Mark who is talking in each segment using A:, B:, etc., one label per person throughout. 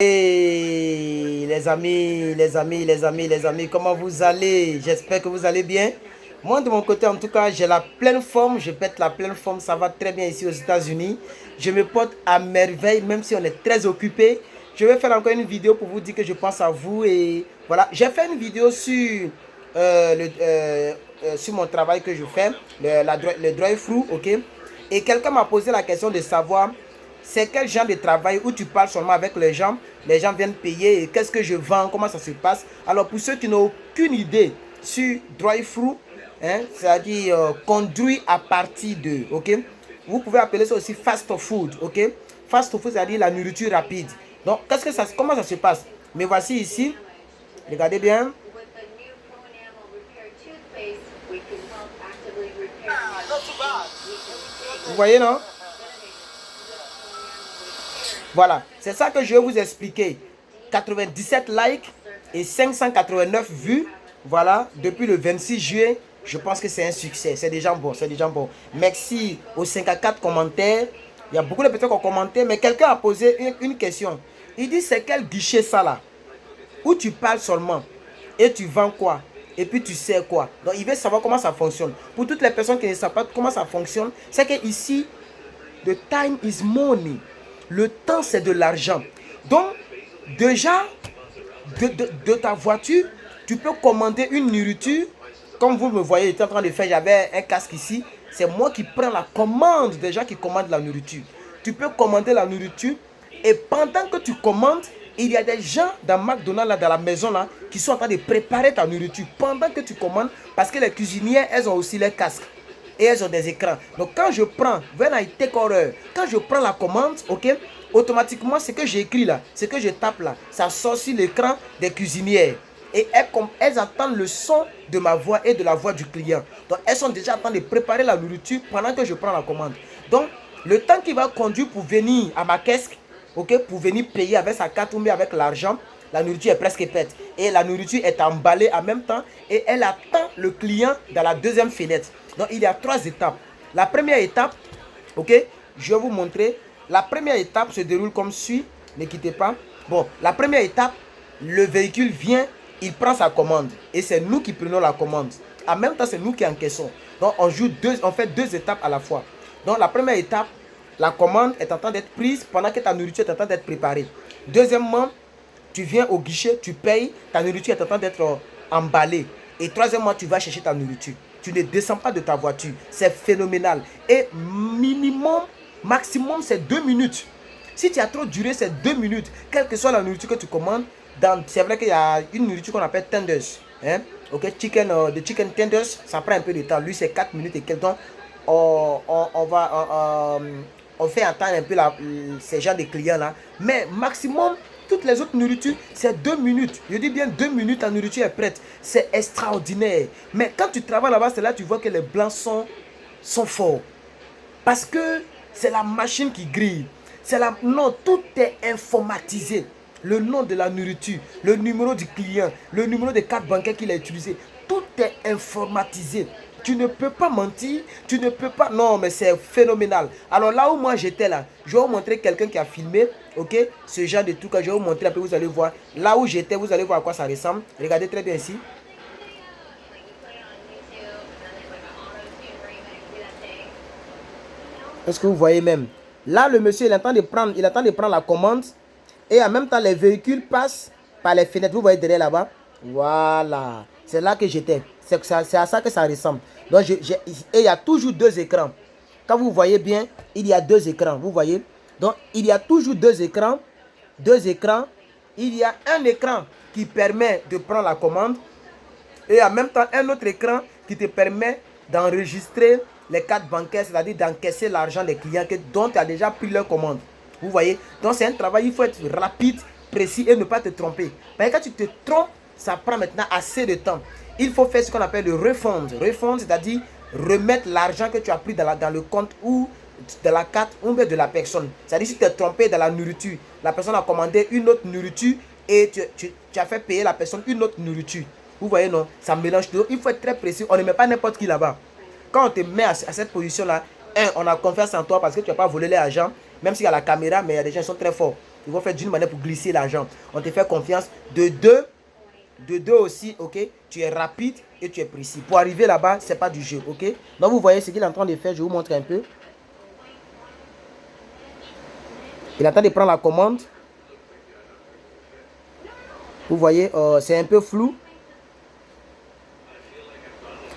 A: Hey les amis, comment vous allez? J'espère que vous allez bien. Moi de mon côté en tout cas, j'ai la pleine forme, je pète la pleine forme, ça va très bien ici aux États-Unis. Je me porte à merveille même si on est très occupé. Je vais faire encore une vidéo pour vous dire que je pense à vous et voilà. J'ai fait une vidéo sur mon travail que je fais, le drive-thru, ok? Et quelqu'un m'a posé la question de savoir c'est quel genre de travail où tu parles seulement avec les gens viennent payer et qu'est-ce que je vends, comment ça se passe. Alors pour ceux qui n'ont aucune idée sur drive-thru, hein, c'est-à-dire conduit à partir de, ok, vous pouvez appeler ça aussi fast food, ok. Fast food, c'est-à-dire la nourriture rapide. Donc comment ça se passe? Mais voici ici, regardez bien. Vous voyez, non? Voilà, c'est ça que je vais vous expliquer. 97 likes et 589 vues. Voilà, depuis le 26 juillet, je pense que c'est un succès. C'est déjà bon, c'est déjà bon. Merci aux 54 commentaires. Il y a beaucoup de personnes qui ont commenté, mais quelqu'un a posé une question. Il dit, c'est quel guichet ça là? Où tu parles seulement et tu vends quoi? Et puis tu sais quoi? Donc il veut savoir comment ça fonctionne. Pour toutes les personnes qui ne savent pas comment ça fonctionne, c'est que ici, the time is money. Le temps, c'est de l'argent. Donc, déjà, de ta voiture, tu peux commander une nourriture. Comme vous me voyez, j'étais en train de faire, j'avais un casque ici. C'est moi qui prends la commande des gens qui commandent la nourriture. Tu peux commander la nourriture et pendant que tu commandes, il y a des gens dans McDonald's, là, dans la maison, là, qui sont en train de préparer ta nourriture pendant que tu commandes parce que les cuisinières, elles ont aussi les casques et elles ont des écrans. Donc quand je prends, quand je prends la commande, ok, automatiquement ce que j'écris là, ce que je tape là, ça sort sur l'écran des cuisinières. Et elles entendent le son de ma voix et de la voix du client. Donc elles sont déjà en train de préparer la nourriture pendant que je prends la commande. Donc le temps qu'il va conduire pour venir à ma caisse, ok, pour venir payer avec sa carte ou bien avec l'argent, la nourriture est presque prête. Et la nourriture est emballée en même temps et elle attend le client dans la deuxième fenêtre. Donc il y a 3 étapes. La première étape, ok, je vais vous montrer. La première étape se déroule comme suit. Ne quittez pas. Bon, la première étape, le véhicule vient, il prend sa commande. Et c'est nous qui prenons la commande. En même temps, c'est nous qui encaissons. Donc on fait 2 étapes à la fois. Donc la première étape, la commande est en train d'être prise pendant que ta nourriture est en train d'être préparée. Deuxièmement, tu viens au guichet, tu payes, ta nourriture est en train d'être emballée. Et troisièmement, tu vas chercher ta nourriture. Tu ne descends pas de ta voiture. C'est phénoménal. Et minimum, maximum, c'est 2 minutes. Si tu as trop duré, c'est 2 minutes. Quelle que soit la nourriture que tu commandes, c'est vrai qu'il y a une nourriture qu'on appelle tenders. Hein? Ok, de chicken tenders, ça prend un peu de temps. Lui, c'est 4 minutes et quelques temps. On fait attendre un peu ces gens de clients là. Mais maximum, toutes les autres nourritures, c'est 2 minutes. Je dis bien 2 minutes, la nourriture est prête. C'est extraordinaire. Mais quand tu travailles là-bas, c'est là que tu vois que les blancs sont forts. Parce que c'est la machine qui grille. Non, tout est informatisé. Le nom de la nourriture, le numéro du client, le numéro de carte bancaire qu'il a utilisé. Tout est informatisé. Tu ne peux pas mentir, tu ne peux pas... Non, mais c'est phénoménal. Alors là où moi j'étais là, je vais vous montrer quelqu'un qui a filmé, ok, ce genre de truc. Je vais vous montrer un peu, vous allez voir. Là où j'étais, vous allez voir à quoi ça ressemble. Regardez très bien ici. Est-ce que vous voyez même? Là, le monsieur, il attend de prendre la commande. Et en même temps, les véhicules passent par les fenêtres. Vous voyez derrière là-bas? Voilà. C'est là que j'étais. C'est à ça que ça ressemble. Donc, et il y a toujours 2 écrans. Quand vous voyez bien, il y a 2 écrans. Vous voyez? Donc, il y a toujours 2 écrans. 2 écrans. Il y a un écran qui permet de prendre la commande. Et en même temps, un autre écran qui te permet d'enregistrer les cartes bancaires, c'est-à-dire d'encaisser l'argent des clients dont tu as déjà pris leur commande. Vous voyez? Donc c'est un travail, il faut être rapide, précis et ne pas te tromper. Mais quand tu te trompes, ça prend maintenant assez de temps. Il faut faire ce qu'on appelle le refund. Refund, c'est-à-dire remettre l'argent que tu as pris dans le compte ou de la carte ou de la personne. C'est-à-dire si tu t'es trompé dans la nourriture, la personne a commandé une autre nourriture et tu as fait payer la personne une autre nourriture. Vous voyez, non? Ça mélange tout. Il faut être très précis. On ne met pas n'importe qui là-bas. Quand on te met à cette position-là, on a confiance en toi parce que tu n'as pas volé l'argent, même s'il y a la caméra, mais il y a des gens qui sont très forts. ils vont faire d'une manière pour glisser l'argent. On te fait confiance. De deux aussi, ok, tu es rapide et tu es précis. Pour arriver là-bas, c'est pas du jeu, ok. Donc vous voyez ce qu'il est en train de faire, je vous montre un peu. Il est en train de prendre la commande. Vous voyez, c'est un peu flou.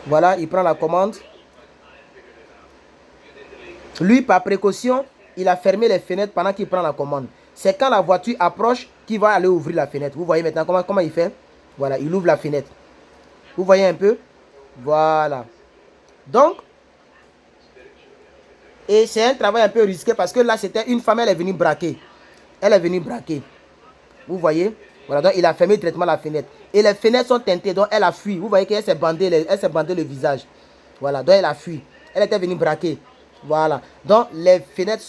A: Voilà, il prend la commande. Lui, par précaution, il a fermé les fenêtres pendant qu'il prend la commande. C'est quand la voiture approche qu'il va aller ouvrir la fenêtre. Vous voyez maintenant comment il fait? Voilà, il ouvre la fenêtre. Vous voyez un peu? Voilà. Donc, et c'est un travail un peu risqué parce que là, c'était une femme, elle est venue braquer. Elle est venue braquer. Vous voyez? Voilà, donc il a fermé directement la fenêtre. Et les fenêtres sont teintées, donc elle a fui. Vous voyez qu'elle s'est bandée le visage. Voilà, donc elle a fui. Elle était venue braquer. Voilà. Donc les fenêtres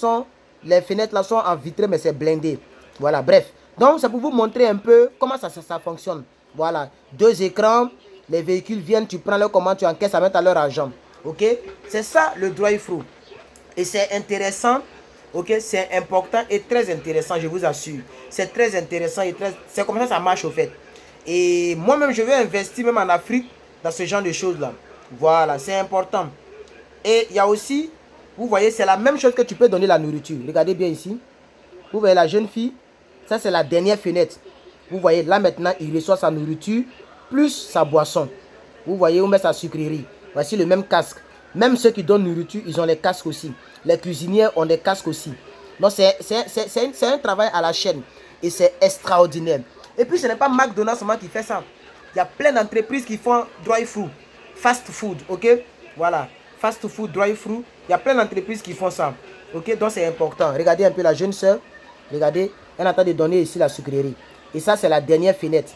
A: là sont en vitrée, mais c'est blindé. Voilà, bref. Donc c'est pour vous montrer un peu comment ça fonctionne. Voilà. 2 écrans, les véhicules viennent, tu prends leur commande, tu encaisses à mettre à leur argent. Ok? C'est ça le drive-thru. Et c'est intéressant. Ok, c'est important et très intéressant, je vous assure. C'est très intéressant et c'est comme ça marche au fait. Et moi-même, je veux investir même en Afrique dans ce genre de choses-là. Voilà, c'est important. Et il y a aussi, vous voyez, c'est la même chose que tu peux donner la nourriture. Regardez bien ici. Vous voyez la jeune fille, ça c'est la dernière fenêtre. Vous voyez, là maintenant, il reçoit sa nourriture plus sa boisson. Vous voyez, on met sa sucrerie. Voici le même casque. Même ceux qui donnent nourriture, ils ont les casques aussi. Les cuisinières ont des casques aussi. Donc c'est un travail à la chaîne. Et c'est extraordinaire. Et puis ce n'est pas McDonald's seulement qui fait ça. Il y a plein d'entreprises qui font drive-thru. Fast food, ok? Voilà. Fast food, drive-thru. Il y a plein d'entreprises qui font ça. Ok? Donc c'est important. Regardez un peu la jeune soeur. Regardez. Elle est en train de donner ici la sucrerie. Et ça c'est la dernière fenêtre.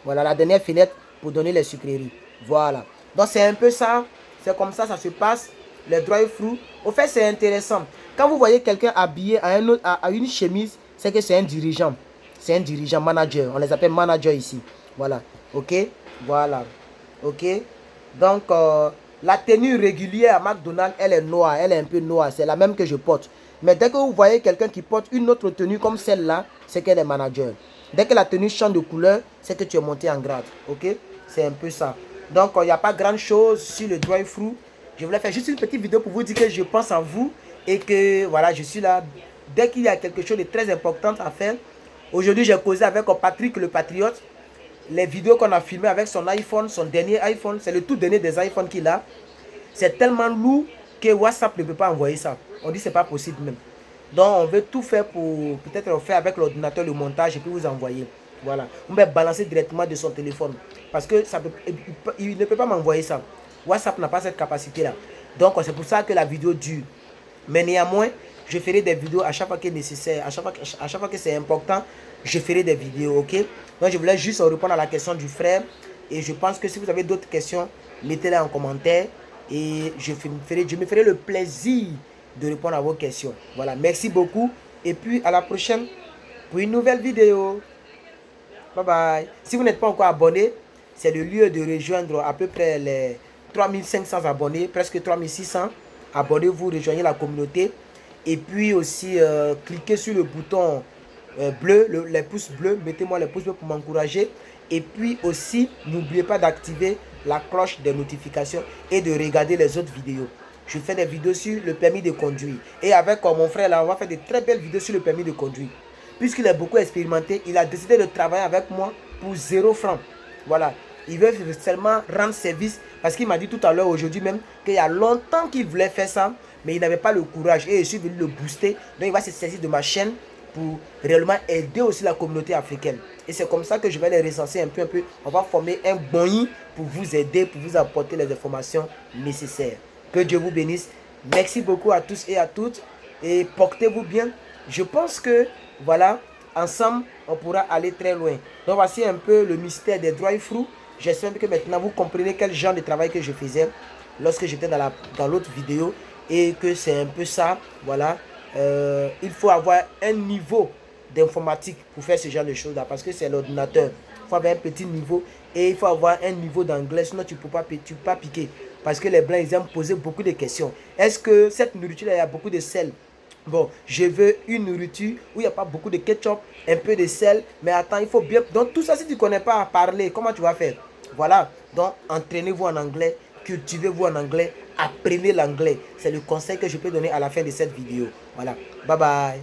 A: Voilà la dernière fenêtre pour donner les sucreries. Voilà. Donc c'est un peu ça. C'est comme ça se passe. Les drive-thru. Au fait, c'est intéressant. Quand vous voyez quelqu'un habillé à une chemise, c'est que c'est un dirigeant. C'est un dirigeant, manager. On les appelle managers ici. Voilà. Ok. Voilà. Ok. Donc, la tenue régulière à McDonald's, elle est noire. Elle est un peu noire. C'est la même que je porte. Mais dès que vous voyez quelqu'un qui porte une autre tenue comme celle-là, c'est qu'elle est manager. Dès que la tenue change de couleur, c'est que tu es monté en grade. Ok. C'est un peu ça. Donc, il n'y a pas grand chose sur le drive-thru. Je voulais faire juste une petite vidéo pour vous dire que je pense en vous et que voilà, je suis là. Dès qu'il y a quelque chose de très important à faire. Aujourd'hui, j'ai causé avec Patrick le Patriote. Les vidéos qu'on a filmées avec son iPhone, son dernier iPhone, c'est le tout dernier des iPhones qu'il a. C'est tellement lourd que WhatsApp ne peut pas envoyer ça. On dit que ce n'est pas possible même. Donc, on veut tout faire pour peut-être faire avec l'ordinateur le montage et puis vous envoyer. Voilà. On va balancer directement de son téléphone. Parce que ça peut, il ne peut pas m'envoyer ça. WhatsApp n'a pas cette capacité-là. Donc, c'est pour ça que la vidéo dure. Mais néanmoins, je ferai des vidéos à chaque fois que nécessaire. À chaque fois que c'est important, je ferai des vidéos, ok? Donc, je voulais juste répondre à la question du frère. Et je pense que si vous avez d'autres questions, mettez-les en commentaire. Et je me ferai le plaisir de répondre à vos questions. Voilà, merci beaucoup. Et puis, à la prochaine pour une nouvelle vidéo. Bye bye. Si vous n'êtes pas encore abonné, c'est le lieu de rejoindre à peu près les 3500 abonnés, presque 3600. Abonnez-vous, rejoignez la communauté. Et puis aussi, cliquez sur le bouton bleu, les pouces bleus. Mettez-moi les pouces bleus pour m'encourager. Et puis aussi, n'oubliez pas d'activer la cloche des notifications et de regarder les autres vidéos. Je fais des vidéos sur le permis de conduire. Et avec mon frère là, on va faire de très belles vidéos sur le permis de conduire. Puisqu'il est beaucoup expérimenté, il a décidé de travailler avec moi pour 0 francs. Voilà. Il veut seulement rendre service. Parce qu'il m'a dit tout à l'heure, aujourd'hui même, qu'il y a longtemps qu'il voulait faire ça. Mais il n'avait pas le courage. Et je suis venu le booster. Donc il va se saisir de ma chaîne pour réellement aider aussi la communauté africaine. Et c'est comme ça que je vais les recenser un peu. On va former un boni pour vous aider, pour vous apporter les informations nécessaires. Que Dieu vous bénisse. Merci beaucoup à tous et à toutes. Et portez-vous bien. Je pense que, voilà, ensemble, on pourra aller très loin. Donc, voici un peu le mystère des drive-thru. J'espère que maintenant, vous comprenez quel genre de travail que je faisais lorsque j'étais dans l'autre vidéo. Et que c'est un peu ça, voilà. Il faut avoir un niveau d'informatique pour faire ce genre de choses là. Parce que c'est l'ordinateur. Il faut avoir un petit niveau. Et il faut avoir un niveau d'anglais. Sinon, tu ne peux pas piquer. Parce que les Blancs, ils aiment poser beaucoup de questions. Est-ce que cette nourriture-là, il y a beaucoup de sel? Bon, je veux une nourriture où il n'y a pas beaucoup de ketchup, un peu de sel. Mais attends, il faut bien... Donc tout ça, si tu ne connais pas à parler, comment tu vas faire? Voilà. Donc entraînez-vous en anglais, cultivez-vous en anglais, apprenez l'anglais. C'est le conseil que je peux donner à la fin de cette vidéo. Voilà. Bye bye.